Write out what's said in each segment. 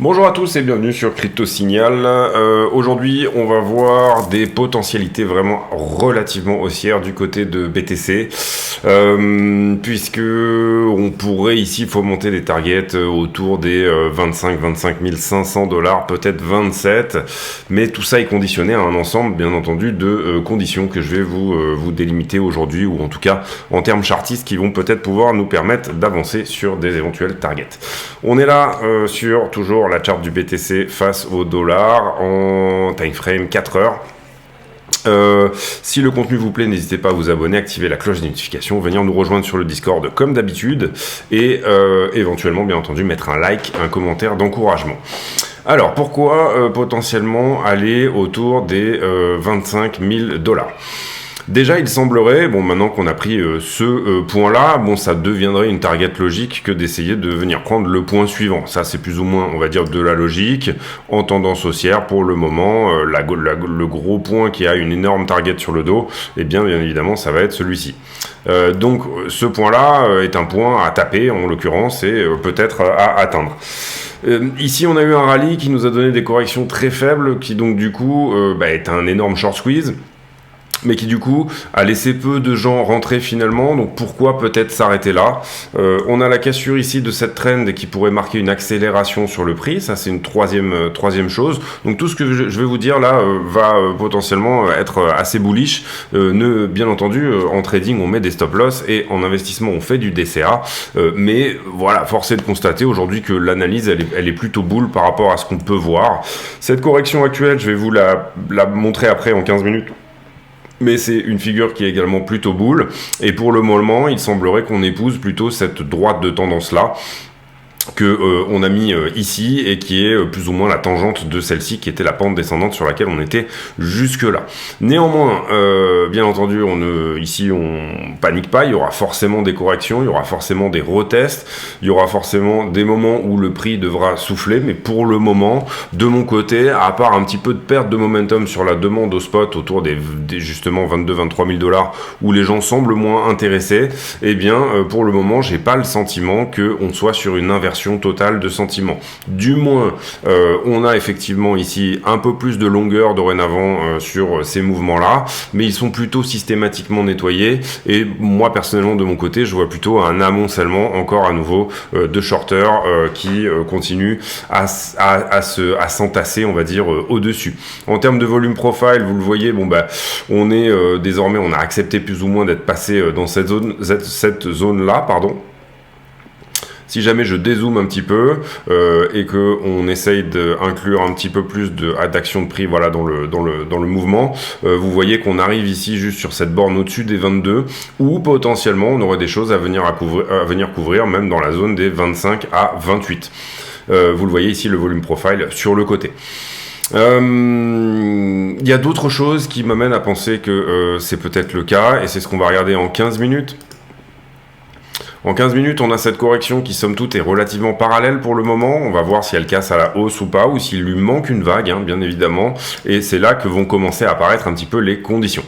Bonjour à tous et bienvenue sur Crypto Signal. Aujourd'hui, on va voir des potentialités vraiment relativement haussières du côté de BTC, puisque on pourrait ici fomenter des targets autour des 25 500 $, peut-être 27, mais tout ça est conditionné à un ensemble, bien entendu, de conditions que je vais vous délimiter aujourd'hui, ou en tout cas en termes chartistes, qui vont peut-être pouvoir nous permettre d'avancer sur des éventuels targets. On est là sur toujours la charte du BTC face au dollar en time frame 4 heures. Si le contenu vous plaît, n'hésitez pas à vous abonner, activer la cloche de notification, venir nous rejoindre sur le Discord comme d'habitude et éventuellement, bien entendu, mettre un like, un commentaire d'encouragement. Alors, pourquoi potentiellement aller autour des 25 000 $? Déjà, il semblerait, bon, maintenant qu'on a pris ce point-là, bon, ça deviendrait une target logique que d'essayer de venir prendre le point suivant. Ça, c'est plus ou moins, on va dire, de la logique. En tendance haussière, pour le moment, le gros point qui a une énorme target sur le dos, eh bien évidemment, ça va être celui-ci. Donc, ce point-là est un point à taper, en l'occurrence, et peut-être à atteindre. Ici, on a eu un rallye qui nous a donné des corrections très faibles, qui donc, du coup, est un énorme short squeeze, mais qui du coup a laissé peu de gens rentrer finalement, donc pourquoi peut-être s'arrêter là. On a la cassure ici de cette trend qui pourrait marquer une accélération sur le prix, ça c'est une troisième chose. Donc tout ce que je vais vous dire là va potentiellement être assez bullish. Bien entendu, en trading on met des stop loss et en investissement on fait du DCA, mais voilà, force est de constater aujourd'hui que l'analyse elle est plutôt bull par rapport à ce qu'on peut voir. Cette correction actuelle, je vais vous la montrer après en 15 minutes. Mais c'est une figure qui est également plutôt bull, et pour le moment, il semblerait qu'on épouse plutôt cette droite de tendance-là, que on a mis ici et qui est plus ou moins la tangente de celle-ci qui était la pente descendante sur laquelle on était jusque là. Néanmoins, bien entendu, ici on panique pas, il y aura forcément des corrections, il y aura forcément des retests, il y aura forcément des moments où le prix devra souffler, mais pour le moment, de mon côté, à part un petit peu de perte de momentum sur la demande au spot autour des justement 23 000 $, où les gens semblent moins intéressés, eh bien pour le moment, j'ai pas le sentiment qu'on soit sur une inversion totale de sentiments. Du moins, on a effectivement ici un peu plus de longueur dorénavant sur ces mouvements-là, mais ils sont plutôt systématiquement nettoyés, et moi personnellement de mon côté, je vois plutôt un amoncellement encore à nouveau de shorters qui continuent à s'entasser, on va dire, au-dessus. En termes de volume profile, vous le voyez, on est désormais, on a accepté plus ou moins d'être passé dans cette zone-là, pardon. Si jamais je dézoome un petit peu et que on essaye d'inclure un petit peu plus d'action de prix, voilà, dans le mouvement, vous voyez qu'on arrive ici juste sur cette borne au-dessus des 22, où potentiellement on aurait des choses à venir couvrir, même dans la zone des 25 à 28. Vous le voyez ici, le volume profile sur le côté. Il y a d'autres choses qui m'amènent à penser que c'est peut-être le cas, et c'est ce qu'on va regarder en 15 minutes. En 15 minutes, on a cette correction qui, somme toute, est relativement parallèle pour le moment. On va voir si elle casse à la hausse ou pas, ou s'il lui manque une vague, bien évidemment. Et c'est là que vont commencer à apparaître un petit peu les conditions.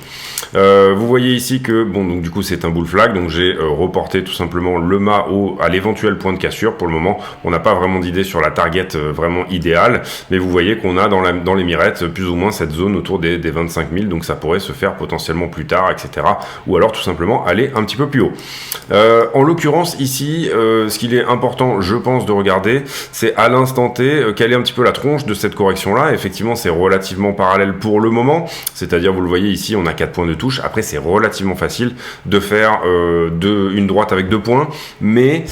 Vous voyez ici que, donc du coup, c'est un bull flag. Donc j'ai reporté tout simplement le mât à l'éventuel point de cassure. Pour le moment, on n'a pas vraiment d'idée sur la target vraiment idéale. Mais vous voyez qu'on a dans les mirettes plus ou moins cette zone autour des 25 000. Donc ça pourrait se faire potentiellement plus tard, etc. Ou alors tout simplement aller un petit peu plus haut. En l'occurrence, ici, ce qu'il est important, je pense, de regarder, c'est à l'instant T, quelle est un petit peu la tronche de cette correction-là. Effectivement, c'est relativement parallèle pour le moment, c'est-à-dire, vous le voyez ici, on a 4 points de touche. Après, c'est relativement facile de faire une droite avec 2 points, mais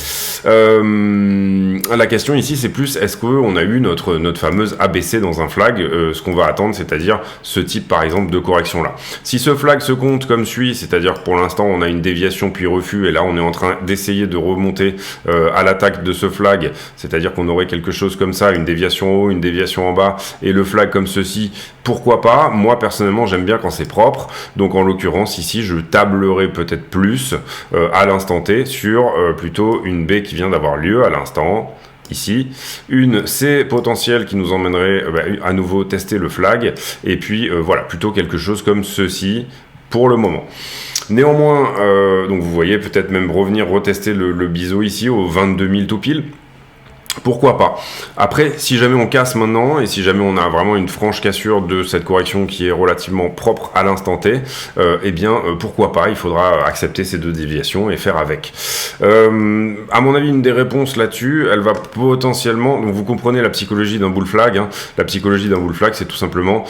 la question ici, c'est plus, est-ce qu'on a eu notre fameuse ABC dans un flag, ce qu'on va attendre, c'est-à-dire ce type, par exemple, de correction-là. Si ce flag se compte comme suit, c'est-à-dire que pour l'instant, on a une déviation puis refus, et là, on est en train d'essayer de remonter à l'attaque de ce flag, c'est-à-dire qu'on aurait quelque chose comme ça, une déviation en haut, une déviation en bas, et le flag comme ceci, pourquoi pas? Moi, personnellement, j'aime bien quand c'est propre, donc en l'occurrence, ici, je tablerai peut-être plus à l'instant T sur plutôt une B qui vient d'avoir lieu à l'instant, ici, une C potentielle qui nous emmènerait à nouveau tester le flag, et puis voilà, plutôt quelque chose comme ceci, pour le moment. Néanmoins, donc vous voyez peut-être même revenir retester le biseau ici au 22 000 tout pile. Pourquoi pas? Après, si jamais on casse maintenant et si jamais on a vraiment une franche cassure de cette correction qui est relativement propre à l'instant T, eh bien, pourquoi pas? Il faudra accepter ces deux déviations et faire avec. À mon avis, une des réponses là-dessus, elle va potentiellement... Donc, vous comprenez la psychologie d'un bull flag. Hein. La psychologie d'un bull flag, c'est tout simplement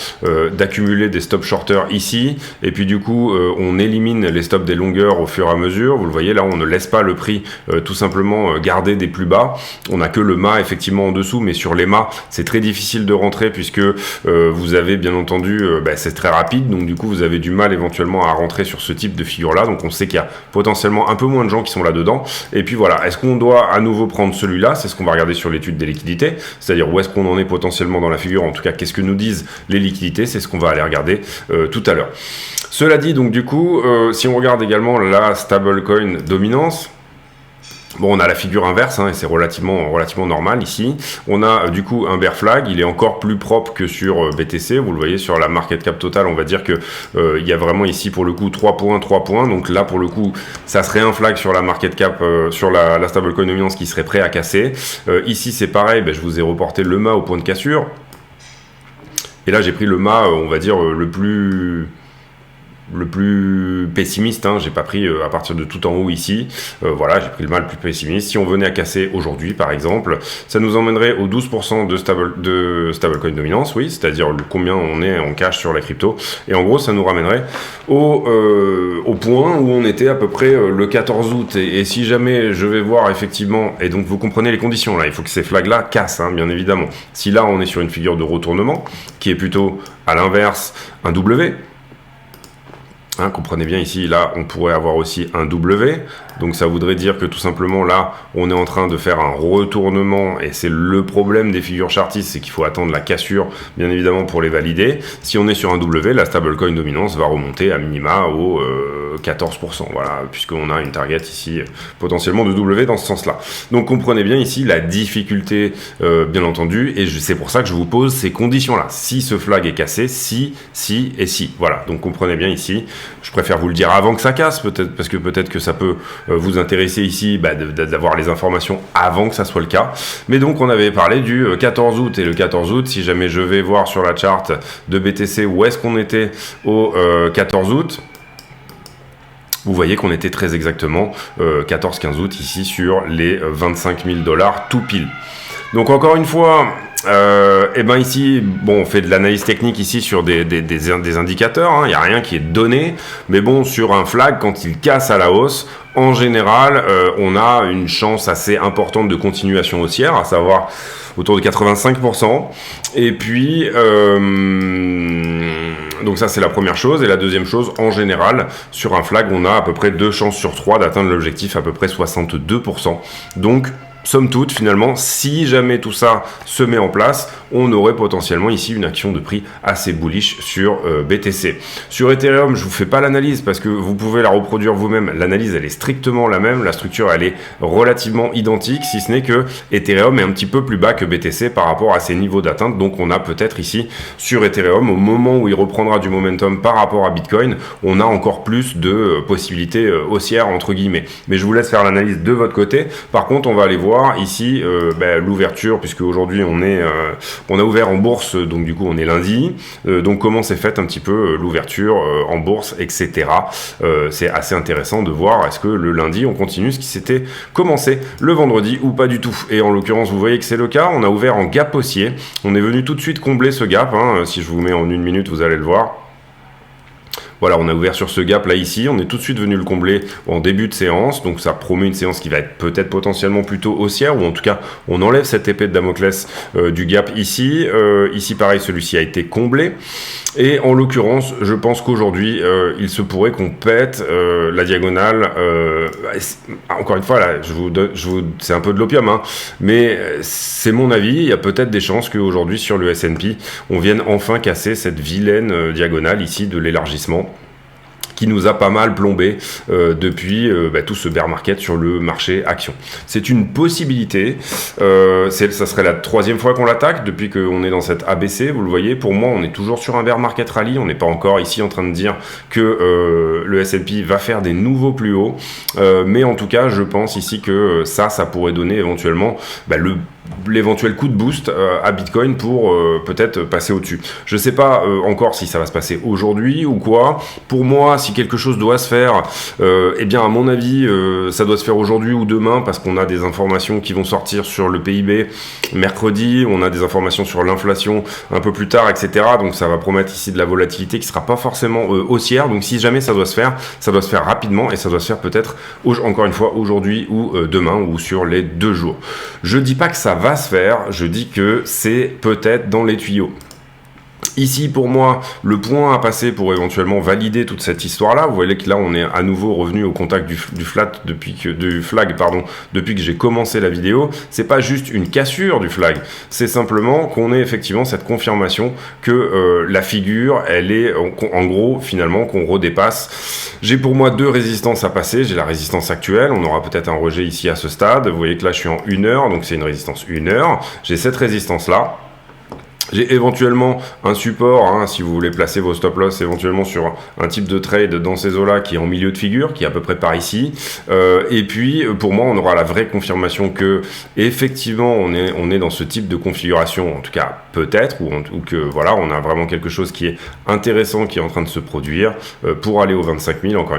d'accumuler des stop shorters ici. Et puis, du coup, on élimine les stops des longueurs au fur et à mesure. Vous le voyez, là, on ne laisse pas le prix tout simplement garder des plus bas. On n'a que le mât effectivement en dessous, mais sur les mâts c'est très difficile de rentrer puisque vous avez bien entendu c'est très rapide, donc du coup vous avez du mal éventuellement à rentrer sur ce type de figure là, donc on sait qu'il y a potentiellement un peu moins de gens qui sont là dedans. Et puis voilà, est-ce qu'on doit à nouveau prendre celui-là? C'est ce qu'on va regarder sur l'étude des liquidités, c'est-à-dire où est-ce qu'on en est potentiellement dans la figure, en tout cas qu'est-ce que nous disent les liquidités, c'est ce qu'on va aller regarder tout à l'heure. Cela dit, donc du coup si on regarde également la stablecoin dominance, bon, on a la figure inverse, hein, et c'est relativement normal ici. On a du coup un bear flag, il est encore plus propre que sur BTC. Vous le voyez sur la market cap totale, on va dire que il y a vraiment ici pour le coup 3 points. Donc là pour le coup, ça serait un flag sur la market cap, sur la stablecoin dominance qui serait prêt à casser. Ici c'est pareil, je vous ai reporté le mât au point de cassure. Et là j'ai pris le mât, on va dire le plus pessimiste, hein. J'ai pas pris à partir de tout en haut ici, voilà, j'ai pris le mât le plus pessimiste. Si on venait à casser aujourd'hui par exemple, ça nous emmènerait au 12% de stablecoin dominance, oui, c'est-à-dire combien on est en cash sur la crypto, et en gros ça nous ramènerait au point où on était à peu près le 14 août, et si jamais je vais voir effectivement, et donc vous comprenez les conditions là, il faut que ces flags là cassent, hein, bien évidemment. Si là on est sur une figure de retournement qui est plutôt à l'inverse un W, hein, comprenez bien ici, là on pourrait avoir aussi un W, donc ça voudrait dire que tout simplement là on est en train de faire un retournement, et c'est le problème des figures chartistes, c'est qu'il faut attendre la cassure bien évidemment pour les valider. Si on est sur un W, la stablecoin dominance va remonter à minima au 14%, voilà, puisqu'on a une target ici potentiellement de W dans ce sens là. Donc comprenez bien ici la difficulté bien entendu, et c'est pour ça que je vous pose ces conditions là. Si ce flag est cassé, si et si, voilà, donc comprenez bien ici. Je préfère vous le dire avant que ça casse, peut-être, parce que peut-être que ça peut vous intéresser ici, d'avoir les informations avant que ça soit le cas. Mais donc on avait parlé du 14 août, et le 14 août, si jamais je vais voir sur la charte de BTC où est-ce qu'on était au 14 août, vous voyez qu'on était très exactement 14-15 août ici sur les 25 000 $ tout pile. Donc encore une fois, ici, bon, on fait de l'analyse technique ici sur des indicateurs, hein, il n'y a rien qui est donné, mais bon, sur un flag, quand il casse à la hausse, en général, on a une chance assez importante de continuation haussière, à savoir autour de 85%. Et puis, donc ça c'est la première chose. Et la deuxième chose, en général, sur un flag, on a à peu près 2 chances sur 3 d'atteindre l'objectif, à peu près 62%. Donc, somme toute, finalement, si jamais tout ça se met en place, on aurait potentiellement ici une action de prix assez bullish sur BTC. Sur Ethereum, je vous fais pas l'analyse parce que vous pouvez la reproduire vous-même. L'analyse, elle est strictement la même. La structure, elle est relativement identique, si ce n'est que Ethereum est un petit peu plus bas que BTC par rapport à ses niveaux d'atteinte. Donc, on a peut-être ici, sur Ethereum, au moment où il reprendra du momentum par rapport à Bitcoin, on a encore plus de possibilités haussières, entre guillemets. Mais je vous laisse faire l'analyse de votre côté. Par contre, on va aller voir ici l'ouverture, puisque aujourd'hui on a ouvert en bourse, donc du coup on est lundi, donc comment s'est faite un petit peu l'ouverture en bourse, etc. C'est assez intéressant de voir est-ce que le lundi on continue ce qui s'était commencé le vendredi ou pas du tout. Et en l'occurrence vous voyez que c'est le cas, on a ouvert en gap haussier, on est venu tout de suite combler ce gap, hein. Si je vous mets en 1 minute vous allez le voir. Voilà, on a ouvert sur ce gap là ici, on est tout de suite venu le combler en début de séance, donc ça promet une séance qui va être peut-être potentiellement plutôt haussière, ou en tout cas on enlève cette épée de Damoclès du gap ici. Ici pareil, celui-ci a été comblé, et en l'occurrence je pense qu'aujourd'hui il se pourrait qu'on pète la diagonale, encore une fois là, c'est un peu de l'opium, hein, mais c'est mon avis, il y a peut-être des chances qu'aujourd'hui sur le S&P on vienne enfin casser cette vilaine diagonale ici de l'élargissement qui nous a pas mal plombé depuis tout ce bear market sur le marché action. C'est une possibilité, ça serait la 3e fois qu'on l'attaque depuis qu'on est dans cette ABC, vous le voyez. Pour moi, on est toujours sur un bear market rally, on n'est pas encore ici en train de dire que le S&P va faire des nouveaux plus hauts, mais en tout cas, je pense ici que ça pourrait donner éventuellement l'éventuel coup de boost à Bitcoin pour peut-être passer au-dessus. Je ne sais pas encore si ça va se passer aujourd'hui ou quoi. Pour moi, si quelque chose doit se faire, eh bien à mon avis, ça doit se faire aujourd'hui ou demain parce qu'on a des informations qui vont sortir sur le PIB mercredi, on a des informations sur l'inflation un peu plus tard, etc. Donc ça va promettre ici de la volatilité qui ne sera pas forcément haussière. Donc si jamais ça doit se faire rapidement et ça doit se faire peut-être, encore une fois, aujourd'hui ou demain ou sur les 2 jours. Je dis pas que ça va se faire, je dis que c'est peut-être dans les tuyaux. Ici, pour moi, le point à passer pour éventuellement valider toute cette histoire-là, vous voyez que là, on est à nouveau revenu au contact du flag depuis que j'ai commencé la vidéo. C'est pas juste une cassure du flag, c'est simplement qu'on ait effectivement cette confirmation que la figure, elle est, en gros, finalement, qu'on redépasse. J'ai pour moi 2 résistances à passer. J'ai la résistance actuelle, on aura peut-être un rejet ici à ce stade. Vous voyez que là, je suis en 1 heure, donc c'est une résistance 1 heure. J'ai cette résistance-là. J'ai éventuellement un support, si vous voulez placer vos stop loss éventuellement sur un type de trade dans ces eaux-là qui est en milieu de figure, qui est à peu près par ici. Et puis, pour moi, on aura la vraie confirmation que, effectivement, on est dans ce type de configuration, en tout cas peut-être, ou que voilà, on a vraiment quelque chose qui est intéressant, qui est en train de se produire pour aller aux 25 000, encore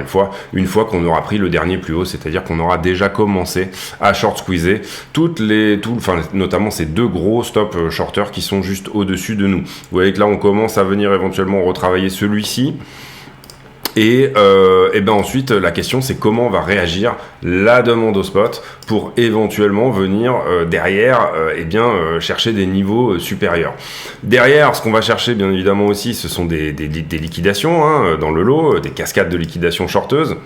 une fois qu'on aura pris le dernier plus haut, c'est-à-dire qu'on aura déjà commencé à short squeezer notamment ces 2 gros stop shorters qui sont juste au-dessus de nous. Vous voyez que là, on commence à venir éventuellement retravailler celui-ci. Et ensuite, la question, c'est comment va réagir la demande au spot pour éventuellement venir derrière chercher des niveaux supérieurs. Derrière, ce qu'on va chercher, bien évidemment aussi, ce sont des liquidations dans le lot, des cascades de liquidations shorteuses.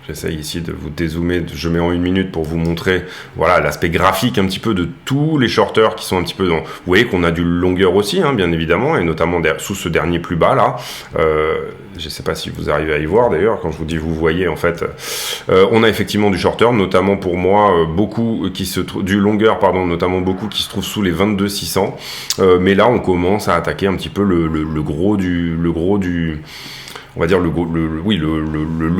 J'essaye ici de vous dézoomer, je mets en 1 minute pour vous montrer voilà, l'aspect graphique un petit peu de tous les shorters qui sont un petit peu dans... Vous voyez qu'on a du longueur aussi, bien évidemment, et notamment sous ce dernier plus bas là. Je ne sais pas si vous arrivez à y voir d'ailleurs, quand je vous dis vous voyez en fait. On a effectivement du shorter, notamment pour moi, du longueur, notamment beaucoup qui se trouvent sous les 22 600. Mais là, on commence à attaquer un petit peu le gros du on va dire le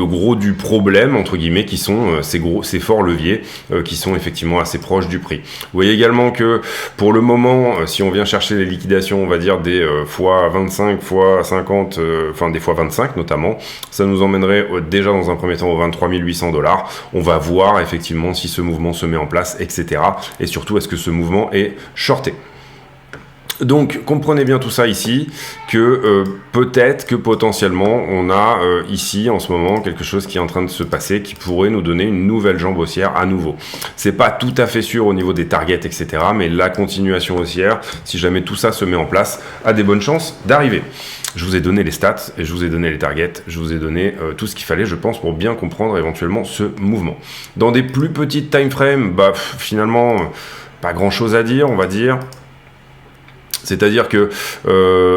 gros du problème entre guillemets qui sont ces forts leviers qui sont effectivement assez proches du prix. Vous voyez également que pour le moment, si on vient chercher les liquidations, on va dire des fois 25, fois 50, des fois 25 notamment, ça nous emmènerait déjà dans un premier temps aux 23 800 $. On va voir effectivement si ce mouvement se met en place, etc. Et surtout, est-ce que ce mouvement est shorté. Donc, comprenez bien tout ça ici, que peut-être que potentiellement, on a ici, en ce moment, quelque chose qui est en train de se passer, qui pourrait nous donner une nouvelle jambe haussière à nouveau. C'est pas tout à fait sûr au niveau des targets, etc., mais la continuation haussière, si jamais tout ça se met en place, a des bonnes chances d'arriver. Je vous ai donné les stats, et je vous ai donné les targets, je vous ai donné tout ce qu'il fallait, je pense, pour bien comprendre éventuellement ce mouvement. Dans des plus petites time frames, finalement, pas grand-chose à dire, on va dire. C'est-à-dire que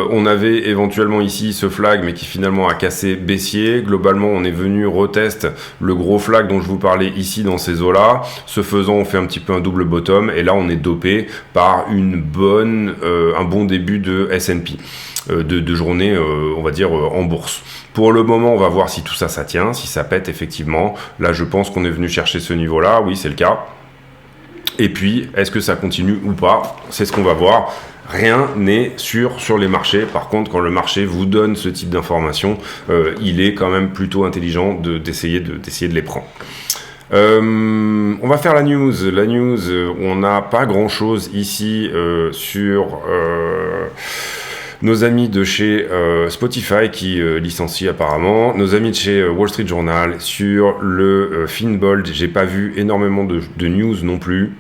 on avait éventuellement ici ce flag, mais qui finalement a cassé baissier. Globalement, on est venu retest le gros flag dont je vous parlais ici dans ces eaux-là. Ce faisant, on fait un petit peu un double bottom, et là, on est dopé par un bon début de S&P. De journée, on va dire, en bourse. Pour le moment, on va voir si tout ça, ça tient, si ça pète effectivement. Là, je pense qu'on est venu chercher ce niveau-là. Oui, c'est le cas. Et puis, est-ce que ça continue ou pas? C'est ce qu'on va voir. Rien n'est sûr sur les marchés. Par contre, quand le marché vous donne ce type d'informations, il est quand même plutôt intelligent d'essayer de les prendre. On va faire la news. La news, on n'a pas grand-chose ici sur... nos amis de chez Spotify qui licencient apparemment, nos amis de chez Wall Street Journal sur le Finbold, j'ai pas vu énormément de news non plus.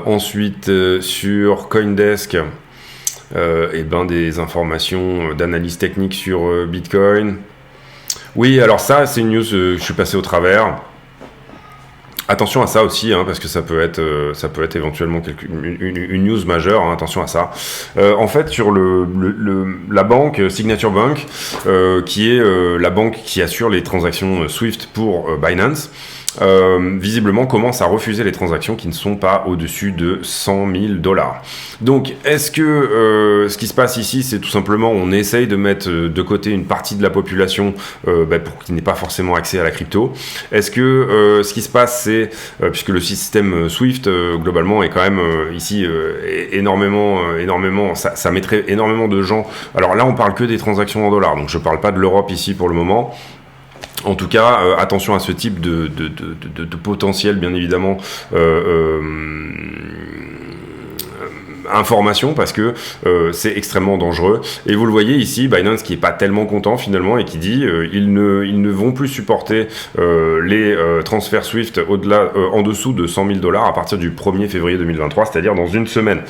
Ensuite sur Coindesk, des informations d'analyse technique sur Bitcoin. Oui, alors ça c'est une news, je suis passé au travers. Attention à ça aussi, parce que ça peut être éventuellement une news majeure. Attention à ça. En fait, sur la banque Signature Bank, qui est la banque qui assure les transactions Swift pour Binance, visiblement commence à refuser les transactions qui ne sont pas au-dessus de 100 000 $. Donc, est-ce que ce qui se passe ici, c'est tout simplement on essaye de mettre de côté une partie de la population pour qu'il n'ait pas forcément accès à la crypto? Est-ce que ce qui se passe, c'est, puisque le système Swift, globalement, est quand même ici énormément, ça mettrait énormément de gens. Alors là, on parle que des transactions en dollars, donc je parle pas de l'Europe ici pour le moment. En tout cas, attention à ce type de potentiel, bien évidemment, information, parce que c'est extrêmement dangereux. Et vous le voyez ici, Binance qui est pas tellement content finalement et qui dit ils ne vont plus supporter les transferts Swift en dessous de 100 000 $ à partir du 1er février 2023, c'est-à-dire dans une semaine.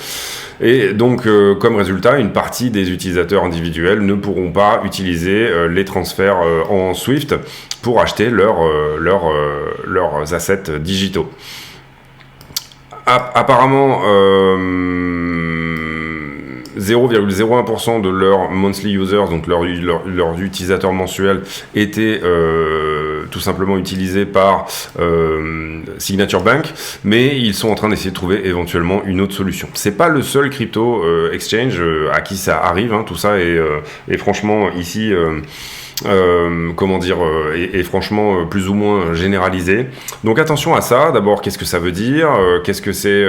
Et donc, comme résultat, une partie des utilisateurs individuels ne pourront pas utiliser les transferts en Swift pour acheter leurs assets digitaux. Apparemment, 0,01% de leurs monthly users, donc leurs utilisateurs mensuels, étaient tout simplement utilisés par Signature Bank, mais ils sont en train d'essayer de trouver éventuellement une autre solution. C'est pas le seul crypto exchange à qui ça arrive, tout ça est franchement ici et franchement plus ou moins généralisé. Donc attention à ça. D'abord, qu'est-ce que ça veut dire, qu'est-ce que c'est,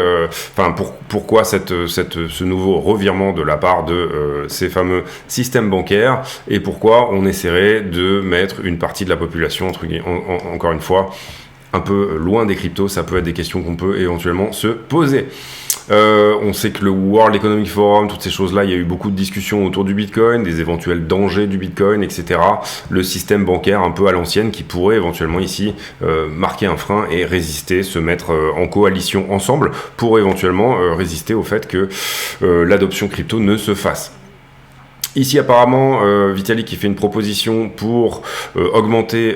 pourquoi ce nouveau revirement de la part de ces fameux systèmes bancaires, et pourquoi on essaierait de mettre une partie de la population, encore une fois, un peu loin des cryptos. Ça peut être des questions qu'on peut éventuellement se poser. On sait que le World Economic Forum, toutes ces choses-là, il y a eu beaucoup de discussions autour du Bitcoin, des éventuels dangers du Bitcoin, etc. Le système bancaire un peu à l'ancienne qui pourrait éventuellement ici marquer un frein et résister, se mettre en coalition ensemble pour éventuellement résister au fait que l'adoption crypto ne se fasse. Ici, apparemment, Vitalik qui fait une proposition pour augmenter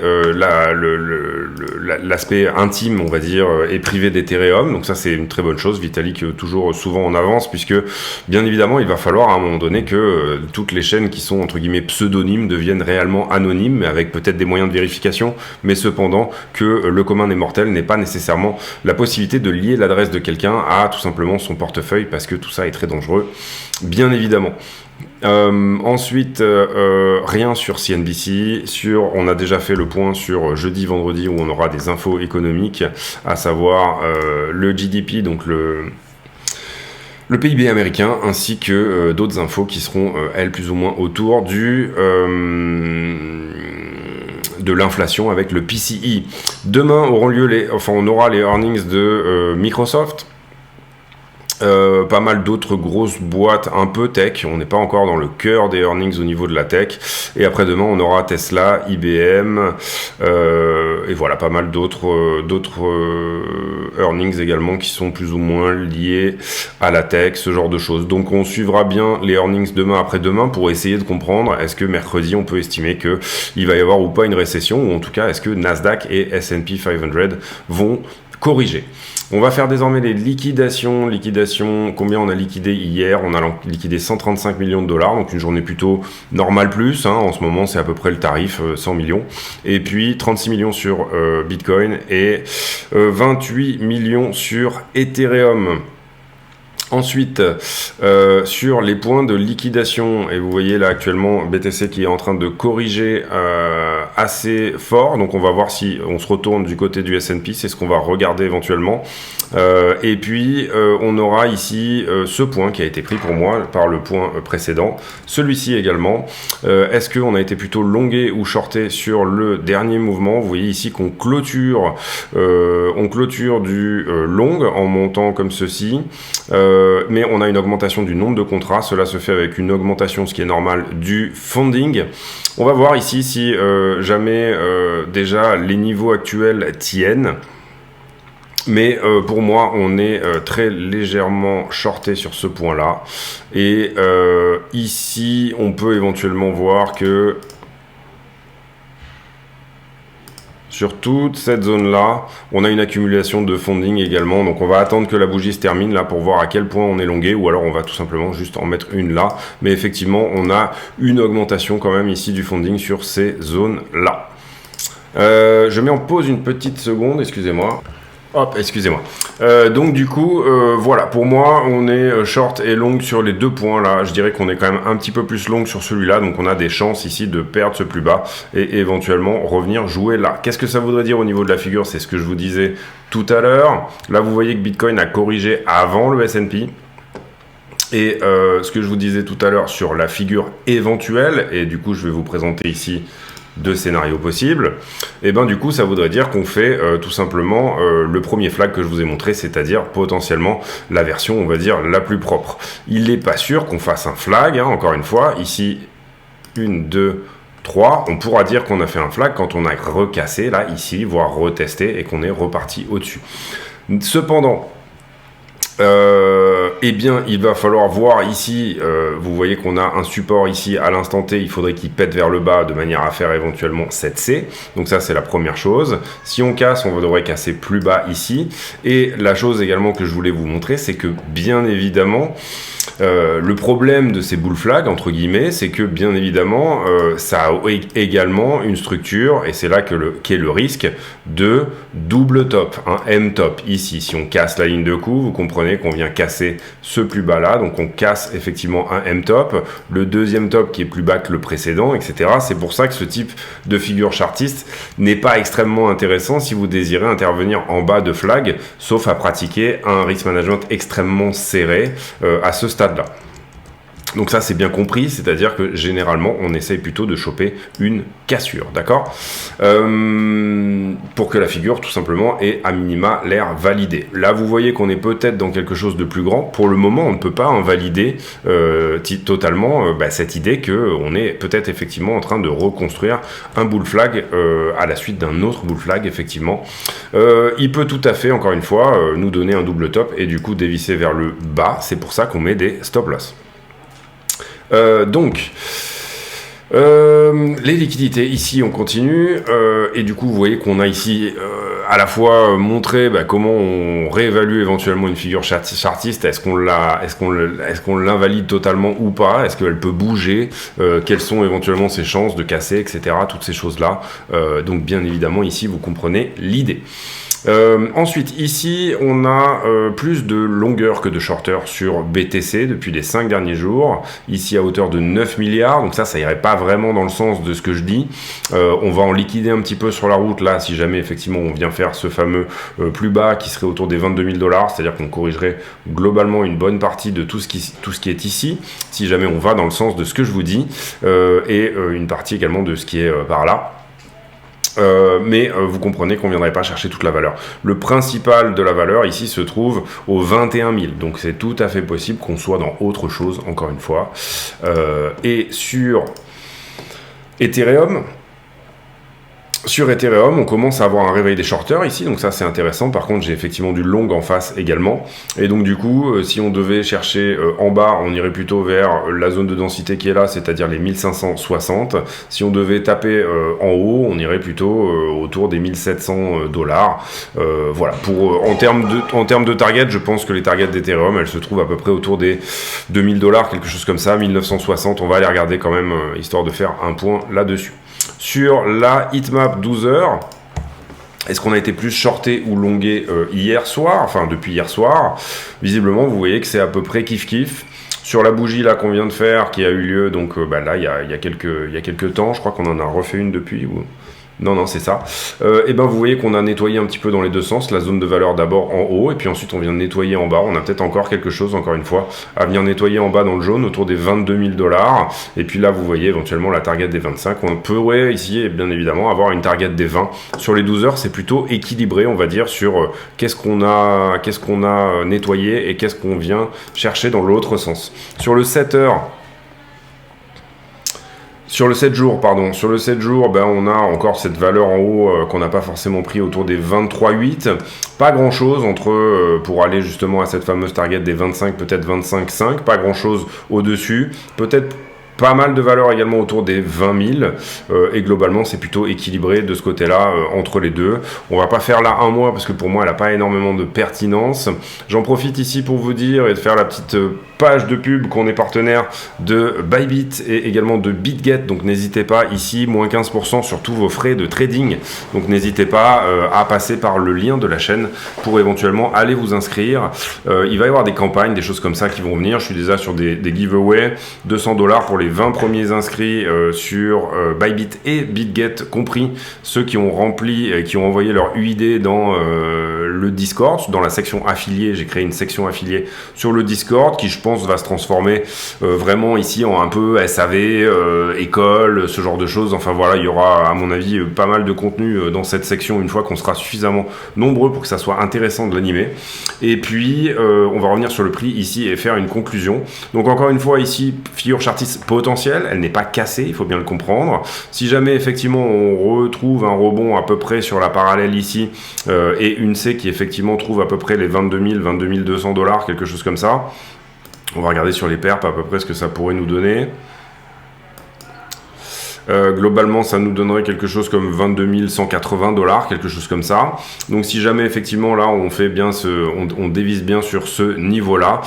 l'aspect intime, on va dire, et privé d'Ethereum. Donc ça, c'est une très bonne chose. Vitalik toujours souvent en avance, puisque, bien évidemment, il va falloir à un moment donné que toutes les chaînes qui sont, entre guillemets, pseudonymes deviennent réellement anonymes, mais avec peut-être des moyens de vérification, mais cependant que le commun des mortels n'ait pas nécessairement la possibilité de lier l'adresse de quelqu'un à tout simplement son portefeuille, parce que tout ça est très dangereux, bien évidemment. Ensuite, rien sur CNBC. On a déjà fait le point sur jeudi, vendredi, où on aura des infos économiques, à savoir le GDP, donc le PIB américain, ainsi que d'autres infos qui seront, elles, plus ou moins autour de l'inflation avec le PCE. Demain on aura les earnings de Microsoft. Pas mal d'autres grosses boîtes un peu tech. On n'est pas encore dans le cœur des earnings au niveau de la tech. Et après-demain, on aura Tesla, IBM, et voilà, pas mal d'autres earnings également qui sont plus ou moins liés à la tech, ce genre de choses. Donc on suivra bien les earnings demain après-demain pour essayer de comprendre, est-ce que mercredi on peut estimer qu'il va y avoir ou pas une récession, ou en tout cas est-ce que Nasdaq et S&P 500 vont corriger. On va faire désormais les liquidations. Combien on a liquidé hier? On a liquidé 135 millions de $, donc une journée plutôt normale plus. En ce moment, c'est à peu près le tarif, 100 millions. Et puis 36 millions sur Bitcoin et 28 millions sur Ethereum. Ensuite, sur les points de liquidation, et vous voyez là actuellement BTC qui est en train de corriger assez fort, donc on va voir si on se retourne du côté du S&P, c'est ce qu'on va regarder éventuellement. Et puis on aura ici ce point qui a été pris pour moi par le point précédent, celui-ci également. Est-ce qu'on a été plutôt longué ou shorté sur le dernier mouvement? Vous voyez ici qu'on clôture du long en montant comme ceci. Mais on a une augmentation du nombre de contrats. Cela se fait avec une augmentation, ce qui est normal, du funding. On va voir ici si jamais déjà les niveaux actuels tiennent. Mais pour moi, on est très légèrement shorté sur ce point-là. Et ici, on peut éventuellement voir que Sur toute cette zone-là, on a une accumulation de funding également. Donc on va attendre que la bougie se termine là pour voir à quel point on est longué, ou alors on va tout simplement juste en mettre une là. Mais effectivement, on a une augmentation quand même ici du funding sur ces zones-là. Je mets en pause une petite seconde, excusez-moi. Hop, excusez-moi. Donc du coup, voilà, pour moi, on est short et long sur les deux points là. Je dirais qu'on est quand même un petit peu plus long sur celui-là, donc on a des chances ici de perdre ce plus bas et éventuellement revenir jouer là. Qu'est-ce que ça voudrait dire au niveau de la figure? C'est ce que je vous disais tout à l'heure. Là, vous voyez que Bitcoin a corrigé avant le S&P. Et ce que je vous disais tout à l'heure sur la figure éventuelle, et du coup, je vais vous présenter ici deux scénarios possibles, et ben du coup ça voudrait dire qu'on fait tout simplement le premier flag que je vous ai montré, c'est-à-dire potentiellement la version on va dire la plus propre. Il n'est pas sûr qu'on fasse un flag, hein, encore une fois, ici 1, 2, 3, on pourra dire qu'on a fait un flag quand on a recassé là, ici, voire retesté et qu'on est reparti au-dessus. Cependant, eh bien, il va falloir voir ici, vous voyez qu'on a un support ici à l'instant T, il faudrait qu'il pète vers le bas de manière à faire éventuellement 7C. Donc ça, c'est la première chose. Si on casse, on devrait casser plus bas ici. Et la chose également que je voulais vous montrer, c'est que bien évidemment, le problème de ces bull flags, entre guillemets, c'est que bien évidemment, ça a également une structure, et c'est là qu'est le risque de double top, un M-top. Ici, si on casse la ligne de coup, vous comprenez qu'on vient casser ce plus bas là, donc on casse effectivement un M-top, le deuxième top qui est plus bas que le précédent, etc. C'est pour ça que ce type de figure chartiste n'est pas extrêmement intéressant si vous désirez intervenir en bas de flag, sauf à pratiquer un risk management extrêmement serré à ce stade-là. Donc ça c'est bien compris, c'est-à-dire que généralement on essaye plutôt de choper une cassure, d'accord, pour que la figure tout simplement ait à minima l'air validé. Là vous voyez qu'on est peut-être dans quelque chose de plus grand. Pour le moment on ne peut pas invalider totalement cette idée qu'on est peut-être effectivement en train de reconstruire un bull flag à la suite d'un autre bull flag effectivement. Il peut tout à fait encore une fois nous donner un double top et du coup dévisser vers le bas, c'est pour ça qu'on met des stop loss. Donc, les liquidités, ici on continue, et du coup vous voyez qu'on a ici à la fois montré comment on réévalue éventuellement une figure chartiste, est-ce qu'on l'invalide totalement ou pas, est-ce qu'elle peut bouger, quelles sont éventuellement ses chances de casser, etc., toutes ces choses-là. Donc bien évidemment ici vous comprenez l'idée. Ensuite, ici, on a plus de longueur que de shorteur sur BTC depuis les 5 derniers jours. Ici, à hauteur de 9 milliards. Donc ça irait pas vraiment dans le sens de ce que je dis. On va en liquider un petit peu sur la route, là, si jamais, effectivement, on vient faire ce fameux plus bas qui serait autour des 22 000 $. C'est-à-dire qu'on corrigerait globalement une bonne partie de tout ce qui est ici, si jamais on va dans le sens de ce que je vous dis, et une partie également de ce qui est par là. Mais vous comprenez qu'on ne viendrait pas chercher toute la valeur. Le principal de la valeur ici se trouve aux 21 000. Donc c'est tout à fait possible qu'on soit dans autre chose, encore une fois. Et sur Ethereum, on commence à avoir un réveil des shorters ici, donc ça c'est intéressant. Par contre, j'ai effectivement du long en face également. Et donc du coup, si on devait chercher en bas, on irait plutôt vers la zone de densité qui est là, c'est-à-dire les 1560. Si on devait taper en haut, on irait plutôt autour des 1700 $. Voilà. En termes de target, je pense que les targets d'Ethereum, elles se trouvent à peu près autour des 2000 $, quelque chose comme ça, 1960. On va aller regarder quand même, histoire de faire un point là-dessus. Sur la heatmap 12 heures, est-ce qu'on a été plus shorté ou longué hier soir, enfin depuis hier soir? Visiblement, vous voyez que c'est à peu près kiff-kiff. Sur la bougie là qu'on vient de faire, qui a eu lieu, donc là il y a quelques temps, je crois qu'on en a refait une depuis. Non, c'est ça. Et ben vous voyez qu'on a nettoyé un petit peu dans les deux sens, la zone de valeur d'abord en haut, et puis ensuite on vient nettoyer en bas. On a peut-être encore quelque chose, encore une fois, à venir nettoyer en bas dans le jaune, autour des 22 000 $. Et puis là, vous voyez éventuellement la target des 25. On pourrait ici, bien évidemment, avoir une target des 20. Sur les 12 heures, c'est plutôt équilibré, on va dire, sur qu'est-ce qu'on a nettoyé et qu'est-ce qu'on vient chercher dans l'autre sens. Sur le 7 heures, sur le 7 jours, on a encore cette valeur en haut qu'on n'a pas forcément pris autour des 23,8. Pas grand chose pour aller justement à cette fameuse target des 25, peut-être 25,5. Pas grand chose au-dessus. Peut-être Pas mal de valeurs également autour des 20 000 et globalement c'est plutôt équilibré de ce côté-là entre les deux. On va pas faire là un mois parce que pour moi elle n'a pas énormément de pertinence. J'en profite ici pour vous dire et de faire la petite page de pub qu'on est partenaire de Bybit et également de BitGet, donc n'hésitez pas ici, moins 15% sur tous vos frais de trading, donc n'hésitez pas à passer par le lien de la chaîne pour éventuellement aller vous inscrire. Il va y avoir des campagnes, des choses comme ça qui vont venir. Je suis déjà sur des giveaways, $200 pour les 20 premiers inscrits sur Bybit et BitGet compris, ceux qui ont rempli et qui ont envoyé leur UID dans le Discord, dans la section affiliée. J'ai créé une section affiliée sur le Discord qui je pense va se transformer vraiment ici en un peu SAV, école, ce genre de choses. Enfin voilà, il y aura à mon avis pas mal de contenu dans cette section une fois qu'on sera suffisamment nombreux pour que ça soit intéressant de l'animer. Et puis on va revenir sur le prix ici et faire une conclusion. Donc encore une fois ici, figure chartiste potentielle, elle n'est pas cassée, il faut bien le comprendre. Si jamais effectivement on retrouve un rebond à peu près sur la parallèle ici et une C qui effectivement trouve à peu près les 22 000, 22 200$, quelque chose comme ça, on va regarder sur les perps à peu près ce que ça pourrait nous donner. Globalement, ça nous donnerait quelque chose comme 22 180$, quelque chose comme ça. Donc, si jamais effectivement là, on fait bien on dévisse bien sur ce niveau-là,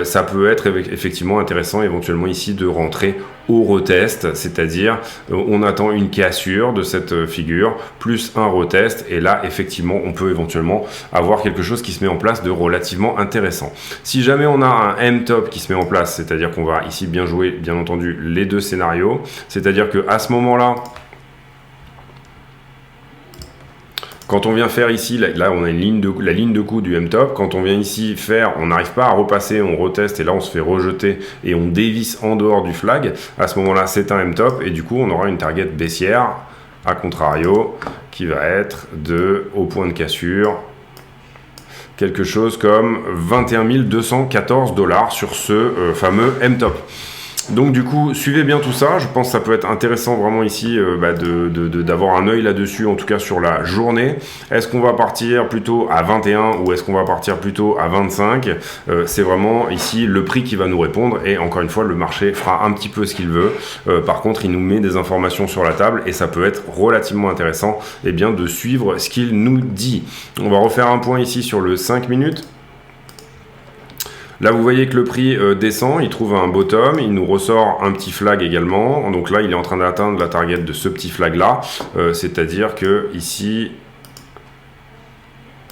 ça peut être effectivement intéressant éventuellement ici de rentrer au retest, c'est-à-dire on attend une cassure de cette figure plus un retest et là effectivement on peut éventuellement avoir quelque chose qui se met en place de relativement intéressant. Si jamais on a un M-top qui se met en place, c'est-à-dire qu'on va ici bien jouer bien entendu les deux scénarios, c'est-à-dire que à ce moment-là, quand on vient faire ici, là on a la ligne de coup du M-top, quand on vient ici faire, on n'arrive pas à repasser, on reteste et là on se fait rejeter et on dévisse en dehors du flag, à ce moment-là c'est un M-top et du coup on aura une target baissière, à contrario, qui va être au point de cassure, quelque chose comme 21 214$ sur ce fameux M-top. Donc du coup, suivez bien tout ça, je pense que ça peut être intéressant vraiment ici d'avoir un œil là-dessus, en tout cas sur la journée. Est-ce qu'on va partir plutôt à 21 ou est-ce qu'on va partir plutôt à 25 ? C'est vraiment ici le prix qui va nous répondre et encore une fois, le marché fera un petit peu ce qu'il veut. Par contre, il nous met des informations sur la table et ça peut être relativement intéressant de suivre ce qu'il nous dit. On va refaire un point ici sur le 5 minutes. Là, vous voyez que le prix descend, il trouve un bottom, il nous ressort un petit flag également. Donc là, il est en train d'atteindre la target de ce petit flag-là. C'est-à-dire que ici,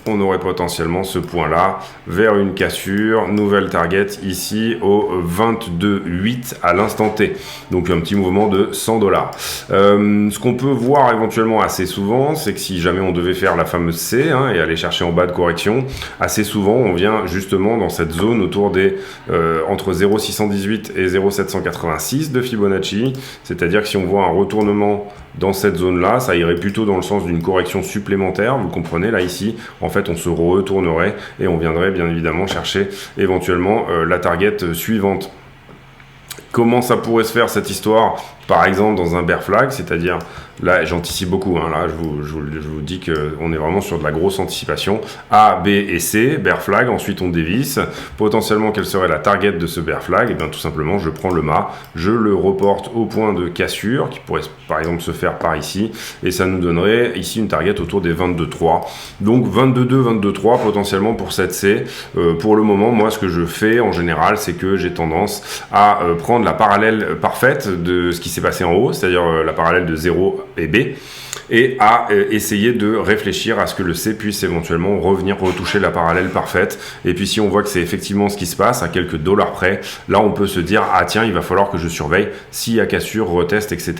on aurait potentiellement ce point-là vers une cassure, nouvelle target ici au 22,8 à l'instant T. Donc un petit mouvement de 100$. Ce qu'on peut voir éventuellement assez souvent, c'est que si jamais on devait faire la fameuse C et aller chercher en bas de correction, assez souvent on vient justement dans cette zone autour des entre 0,618 et 0,786 de Fibonacci. C'est-à-dire que si on voit un retournement dans cette zone-là, ça irait plutôt dans le sens d'une correction supplémentaire, vous comprenez, là ici, en fait on se retournerait et on viendrait bien évidemment chercher éventuellement la target suivante. Comment ça pourrait se faire cette histoire ? Par exemple dans un bear flag, c'est-à-dire, là j'anticipe beaucoup, là je vous dis qu'on est vraiment sur de la grosse anticipation, A, B et C, bear flag, ensuite on dévisse, potentiellement quelle serait la target de ce bear flag ? Et bien tout simplement je prends le mât, je le reporte au point de cassure, qui pourrait par exemple se faire par ici, et ça nous donnerait ici une target autour des 22,3, donc 22,2, 22,3 potentiellement pour cette C. Pour le moment, moi ce que je fais en général, c'est que j'ai tendance à prendre la parallèle parfaite de ce qui s'est passé en haut, c'est-à-dire la parallèle de 0 et B, et à essayer de réfléchir à ce que le C puisse éventuellement revenir retoucher la parallèle parfaite. Et puis si on voit que c'est effectivement ce qui se passe à quelques dollars près, là on peut se dire ah tiens, il va falloir que je surveille s'il y a cassure, retest, etc.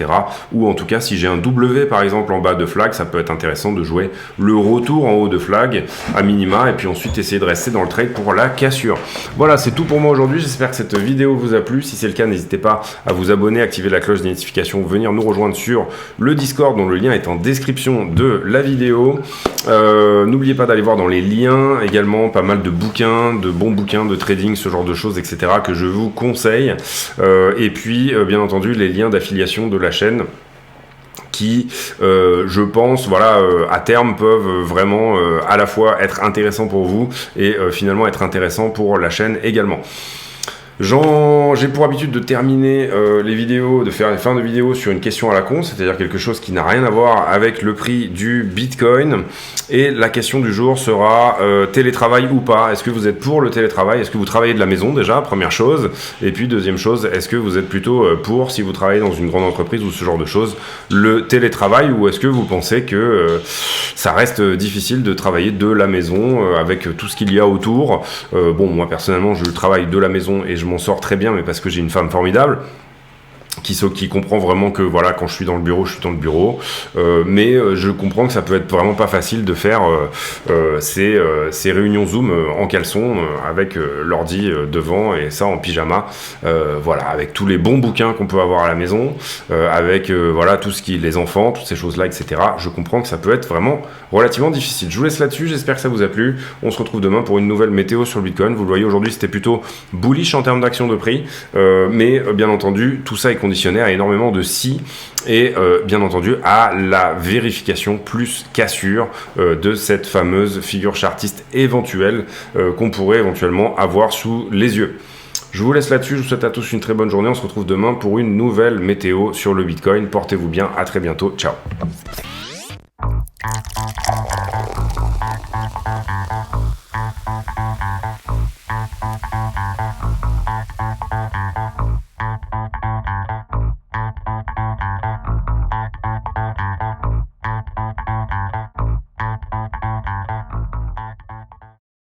Ou en tout cas si j'ai un W par exemple en bas de flag, ça peut être intéressant de jouer le retour en haut de flag à minima et puis ensuite essayer de rester dans le trade pour la cassure. Voilà, c'est tout pour moi aujourd'hui, j'espère que cette vidéo vous a plu. Si c'est le cas, n'hésitez pas à vous abonner, activer la cloche de notification, venir nous rejoindre sur le Discord dont le lien est en description de la vidéo. N'oubliez pas d'aller voir dans les liens également pas mal de bouquins, de bons bouquins de trading, ce genre de choses, etc. que je vous conseille. Et puis, bien entendu, les liens d'affiliation de la chaîne qui, je pense, à terme peuvent vraiment à la fois être intéressants pour vous et finalement être intéressants pour la chaîne également. J'ai pour habitude de terminer les vidéos, de faire une fin de vidéo sur une question à la con, c'est-à-dire quelque chose qui n'a rien à voir avec le prix du Bitcoin. Et la question du jour sera télétravail ou pas. Est-ce que vous êtes pour le télétravail? Est-ce que vous travaillez de la maison déjà, première chose? Et puis deuxième chose, est-ce que vous êtes plutôt pour, si vous travaillez dans une grande entreprise ou ce genre de choses, le télétravail? Ou est-ce que vous pensez que ça reste difficile de travailler de la maison avec tout ce qu'il y a autour? Bon, moi personnellement, je travaille de la maison et je m'en sors très bien, mais parce que j'ai une femme formidable qui comprend vraiment que voilà, quand je suis dans le bureau, je suis dans le bureau, mais je comprends que ça peut être vraiment pas facile de faire ces réunions Zoom en caleçon avec l'ordi devant et ça en pyjama, voilà, avec tous les bons bouquins qu'on peut avoir à la maison, avec voilà tout ce qui les enfants, toutes ces choses là, etc. Je comprends que ça peut être vraiment relativement difficile. Je vous laisse là-dessus, j'espère que ça vous a plu. On se retrouve demain pour une nouvelle météo sur le Bitcoin. Vous le voyez, aujourd'hui c'était plutôt bullish en termes d'action de prix, mais bien entendu tout ça est conditionné à énormément de si et bien entendu à la vérification plus qu'assure de cette fameuse figure chartiste éventuelle qu'on pourrait éventuellement avoir sous les yeux. Je vous laisse là-dessus, je vous souhaite à tous une très bonne journée, on se retrouve demain pour une nouvelle météo sur le Bitcoin. Portez-vous bien, à très bientôt, ciao.